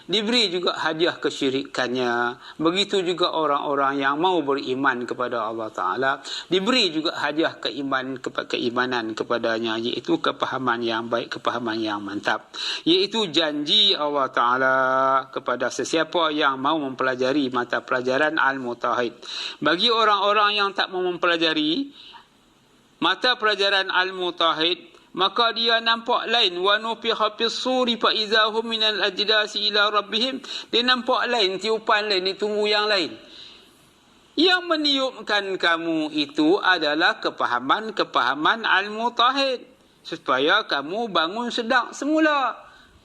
diberi juga hadiah kesyirikannya. Begitu juga orang-orang yang mau beriman kepada Allah Ta'ala, diberi juga hadiah keimanan kepadanya, iaitu kepahaman yang baik, kepahaman yang mantap, iaitu janji Allah Ta'ala kepada sesiapa yang mau mempelajari mata pelajaran Al-Mutahid. Bagi orang-orang yang tak mau mempelajari mata pelajaran Al-Mutahid, maka dia nampak lain. Wa nufiha fis-suri fa izahum minal ajdasi ila rabbihim. Dia nampak lain, tiupan lain, ditunggu yang lain. Yang meniupkan kamu itu adalah kepahaman Al-Mutahid, supaya kamu bangun sedang semula.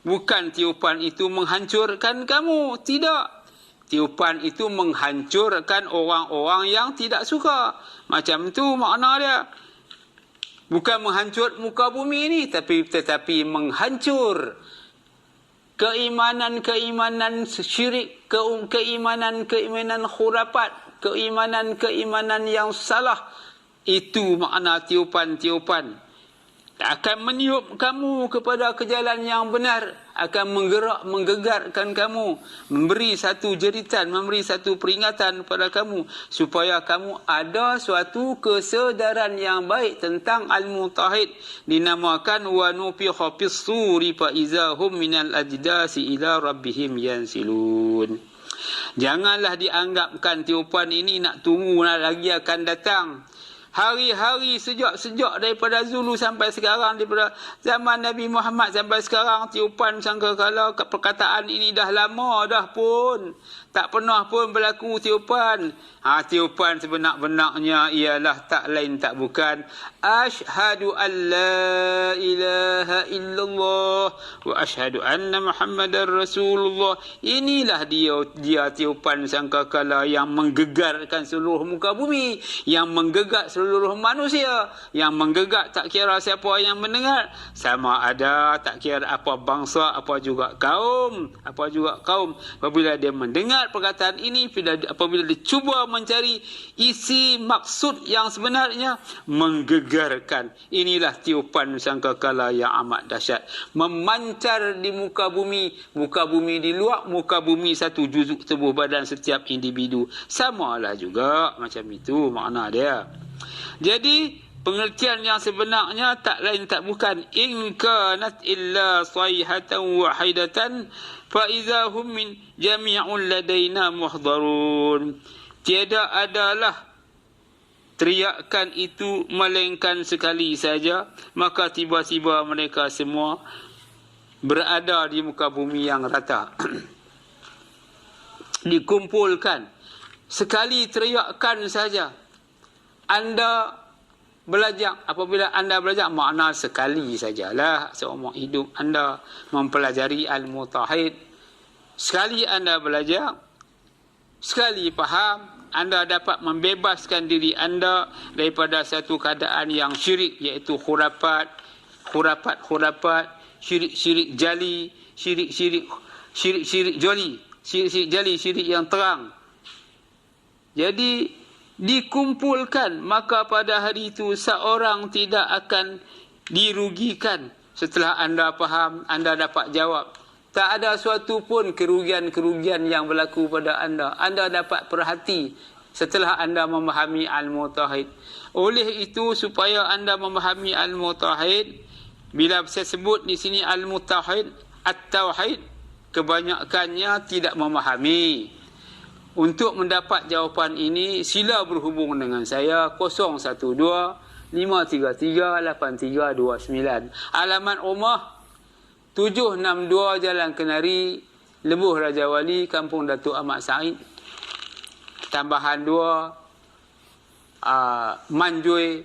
Bukan tiupan itu menghancurkan kamu, tidak. Tiupan itu menghancurkan orang-orang yang tidak suka. Macam tu makna dia. Bukan menghancur muka bumi ini, tetapi menghancur keimanan syirik, keimanan khurafat, keimanan yang salah. Itu makna tiupan-tiupan. Akan meniup kamu kepada ke jalan yang benar, akan menggegarkan kamu, memberi satu jeritan, memberi satu peringatan kepada kamu, supaya kamu ada suatu kesedaran yang baik tentang Al-Mutahid. Dinamakan wa nufiha fis-suri fa izahum minal ajdasi ila rabbihim yansilun. Janganlah dianggapkan tiupan ini nak tunggu lagi akan datang. Hari-hari sejak daripada Zulu sampai sekarang, daripada zaman Nabi Muhammad sampai sekarang, tiupan sangkakala, perkataan ini dah lama dah pun. Tak pernah pun berlaku tiupan. Tiupan sebenar-benarnya ialah tak lain tak bukan asyhadu an la ilaha illallah wa asyhadu anna Muhammadar Rasulullah. Inilah dia tiupan sangkakala yang menggegarkan seluruh muka bumi, yang menggegak seluruh manusia, yang menggegak tak kira siapa yang mendengar, sama ada tak kira apa bangsa, apa juga kaum. Apabila dia mendengar perkataan ini, apabila dia cuba mencari isi maksud yang sebenarnya, menggegarkan. Inilah tiupan sangkakala yang amat dahsyat, memancar di muka bumi di luar muka bumi, satu juzuk tubuh badan setiap individu. Samalah juga macam itu makna dia. Jadi pengertian yang sebenarnya tak lain tak bukan in kanat illa sayhatan wahidatan fa izahum min jami'un ladaina muhdarun. Tiada adalah teriakan itu melainkan sekali saja, maka tiba-tiba mereka semua berada di muka bumi yang rata. Dikumpulkan. Sekali teriakan saja. Anda belajar, apabila anda belajar, makna sekali sajalah seumur hidup anda mempelajari Al-Mutahid. Sekali anda belajar, sekali faham, anda dapat membebaskan diri anda daripada satu keadaan yang syirik, iaitu khurafat, syirik jali, syirik jali, syirik yang terang. Jadi dikumpulkan, maka pada hari itu seorang tidak akan dirugikan. Setelah anda faham, anda dapat jawab. Tak ada suatu pun kerugian yang berlaku pada anda. Anda dapat perhati setelah anda memahami Al-Mutahid. Oleh itu, supaya anda memahami Al-Mutahid, bila saya sebut di sini Al-Mutahid, At-Tauhid, kebanyakannya tidak memahami. Untuk mendapat jawapan ini, sila berhubung dengan saya 012-533-8329. Alamat rumah 762 Jalan Kenari, Lebuh Raja Wali, Kampung Datuk Ahmad Said. Tambahan 2, Manjui,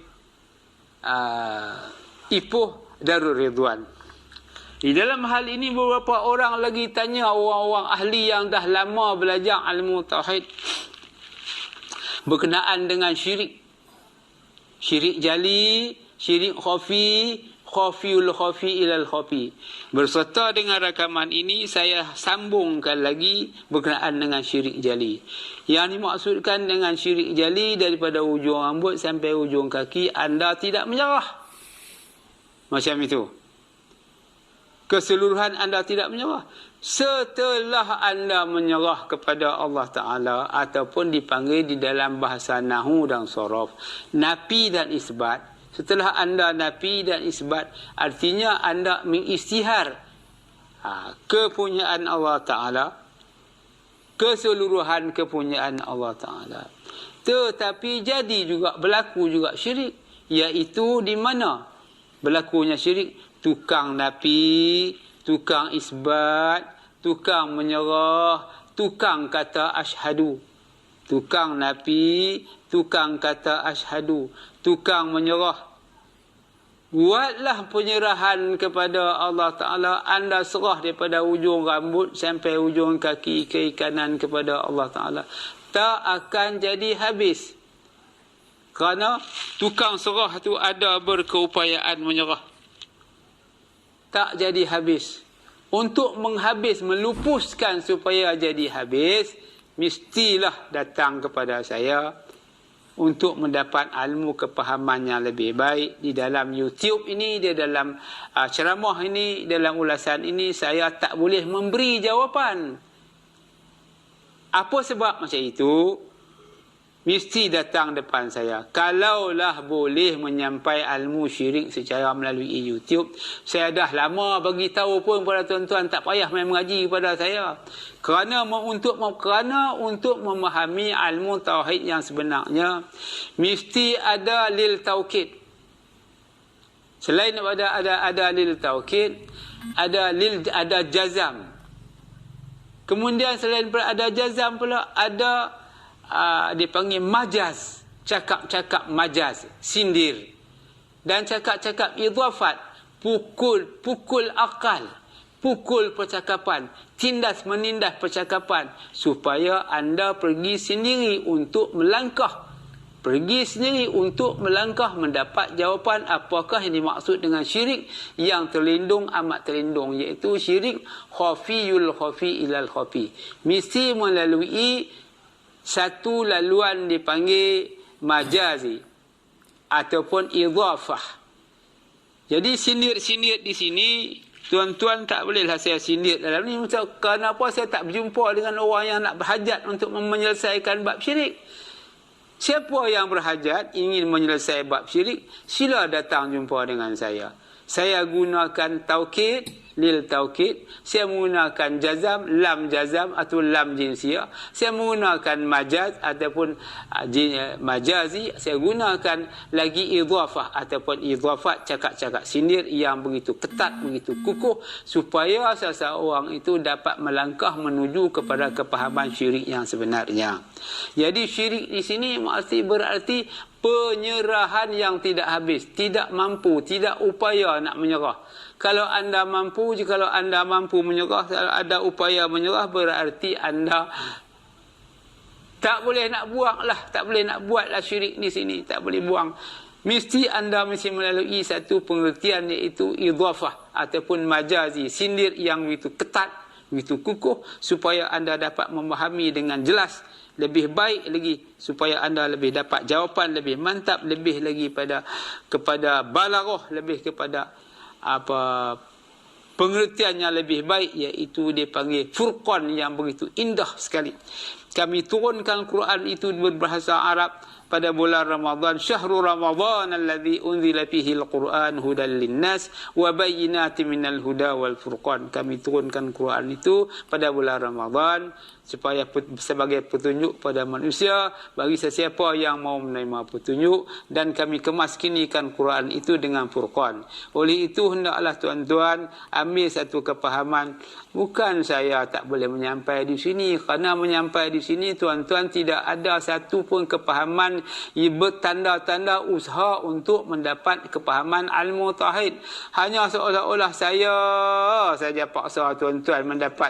Ipoh, Darul Ridwan. Di dalam hal ini beberapa orang lagi tanya orang-orang ahli yang dah lama belajar Al-Mutahid berkenaan dengan syirik. Syirik jali, syirik khafi, khafiul khafi ilal khafi. Berserta dengan rakaman ini, saya sambungkan lagi berkenaan dengan syirik jali. Yang dimaksudkan dengan syirik jali, daripada ujung rambut sampai ujung kaki, anda tidak menyerah. Macam itu. keseluruhan anda tidak menyerah. Setelah anda menyerah kepada Allah Ta'ala, ataupun dipanggil di dalam bahasa Nahu dan Sorof, nafi dan isbat. Setelah anda nafi dan isbat, artinya anda mengistihar kepunyaan Allah Ta'ala, keseluruhan kepunyaan Allah Ta'ala. Tetapi jadi juga, berlaku juga syirik. Iaitu di mana berlakunya syirik? Tukang nafi, tukang isbat, tukang menyerah, tukang kata asyhadu. Tukang nafi, tukang kata asyhadu, tukang menyerah. Buatlah penyerahan kepada Allah Ta'ala. Anda serah daripada ujung rambut sampai ujung kaki ke kanan kepada Allah Ta'ala. Tak akan jadi habis. Kerana tukang serah tu ada berkeupayaan menyerah. Tak jadi habis. Untuk menghabis, melupuskan supaya jadi habis, mestilah datang kepada saya untuk mendapat ilmu kepahaman yang lebih baik. Di dalam YouTube ini, di dalam ceramah ini, dalam ulasan ini, saya tak boleh memberi jawapan. Apa sebab macam itu? Mesti datang depan saya. Kalaulah boleh menyampai ilmu syirik secara melalui YouTube, saya dah lama bagi tahu pun kepada tuan-tuan, tak payah main mengaji kepada saya. Kerana untuk memahami ilmu tauhid yang sebenarnya, mesti ada lil taukid. Selain daripada ada lil taukid, ada jazam. Kemudian selain daripada ada jazam pula, ada dipanggil majaz, cakap-cakap majaz, sindir, dan cakap-cakap idhafat, pukul akal, pukul percakapan, tindas menindas percakapan, supaya anda pergi sendiri untuk melangkah, mendapat jawapan apakah yang dimaksud dengan syirik yang terlindung, amat terlindung, iaitu syirik khafiyul khafi ilal khafi. Mesti melalui satu laluan dipanggil majazi ataupun idhafah. Jadi sindir-sindir di sini, tuan-tuan tak bolehlah saya sindir dalam ni. Macam kenapa saya tak berjumpa dengan orang yang nak berhajat untuk menyelesaikan bab syirik? Siapa yang berhajat ingin menyelesaikan bab syirik, sila datang jumpa dengan saya. Saya gunakan taukid, lil taukid. Saya menggunakan jazam, lam jazam atau lam jinsiyah. Saya menggunakan majaz ataupun majazi. Saya gunakan lagi idhafah ataupun idhafat, cakap-cakap sindir yang begitu ketat, begitu kukuh, supaya seseorang itu dapat melangkah menuju kepada kepahaman syirik yang sebenarnya. Jadi syirik di sini mesti berarti penyerahan yang tidak habis, tidak mampu, tidak upaya nak menyerah. Kalau anda mampu, jikalau anda mampu menyerah, kalau ada upaya menyerah, berarti anda tak boleh nak buang lah, tak boleh nak buatlah syirik di sini, tak boleh buang. Mesti anda melalui satu pengertian, iaitu idhafah ataupun majazi, sindir yang begitu ketat, begitu kukuh, supaya anda dapat memahami dengan jelas, lebih baik lagi, supaya anda lebih dapat jawapan lebih mantap, lebih lagi kepada balaghah, lebih kepada pengertian yang lebih baik, iaitu dipanggil furqan yang begitu indah sekali. Kami turunkan Quran itu berbahasa Arab pada bulan Ramadan. Syahrul Ramadan alladzi unzila fihi al-Quran hudan linnas wa bayyinatin minal huda wal furqan. Kami turunkan Quran itu pada bulan Ramadan supaya sebagai petunjuk pada manusia, bagi sesiapa yang mau menerima petunjuk, dan kami kemaskinikan Quran itu dengan furqan. Oleh itu hendaklah tuan-tuan ambil satu kepahaman. Bukan saya tak boleh menyampai di sini, kerana menyampai di sini tuan-tuan tidak ada satu pun kepahaman bertanda-tanda usaha untuk mendapat kepahaman ilmu tauhid. Hanya seolah-olah saya saja paksa tuan-tuan mendapat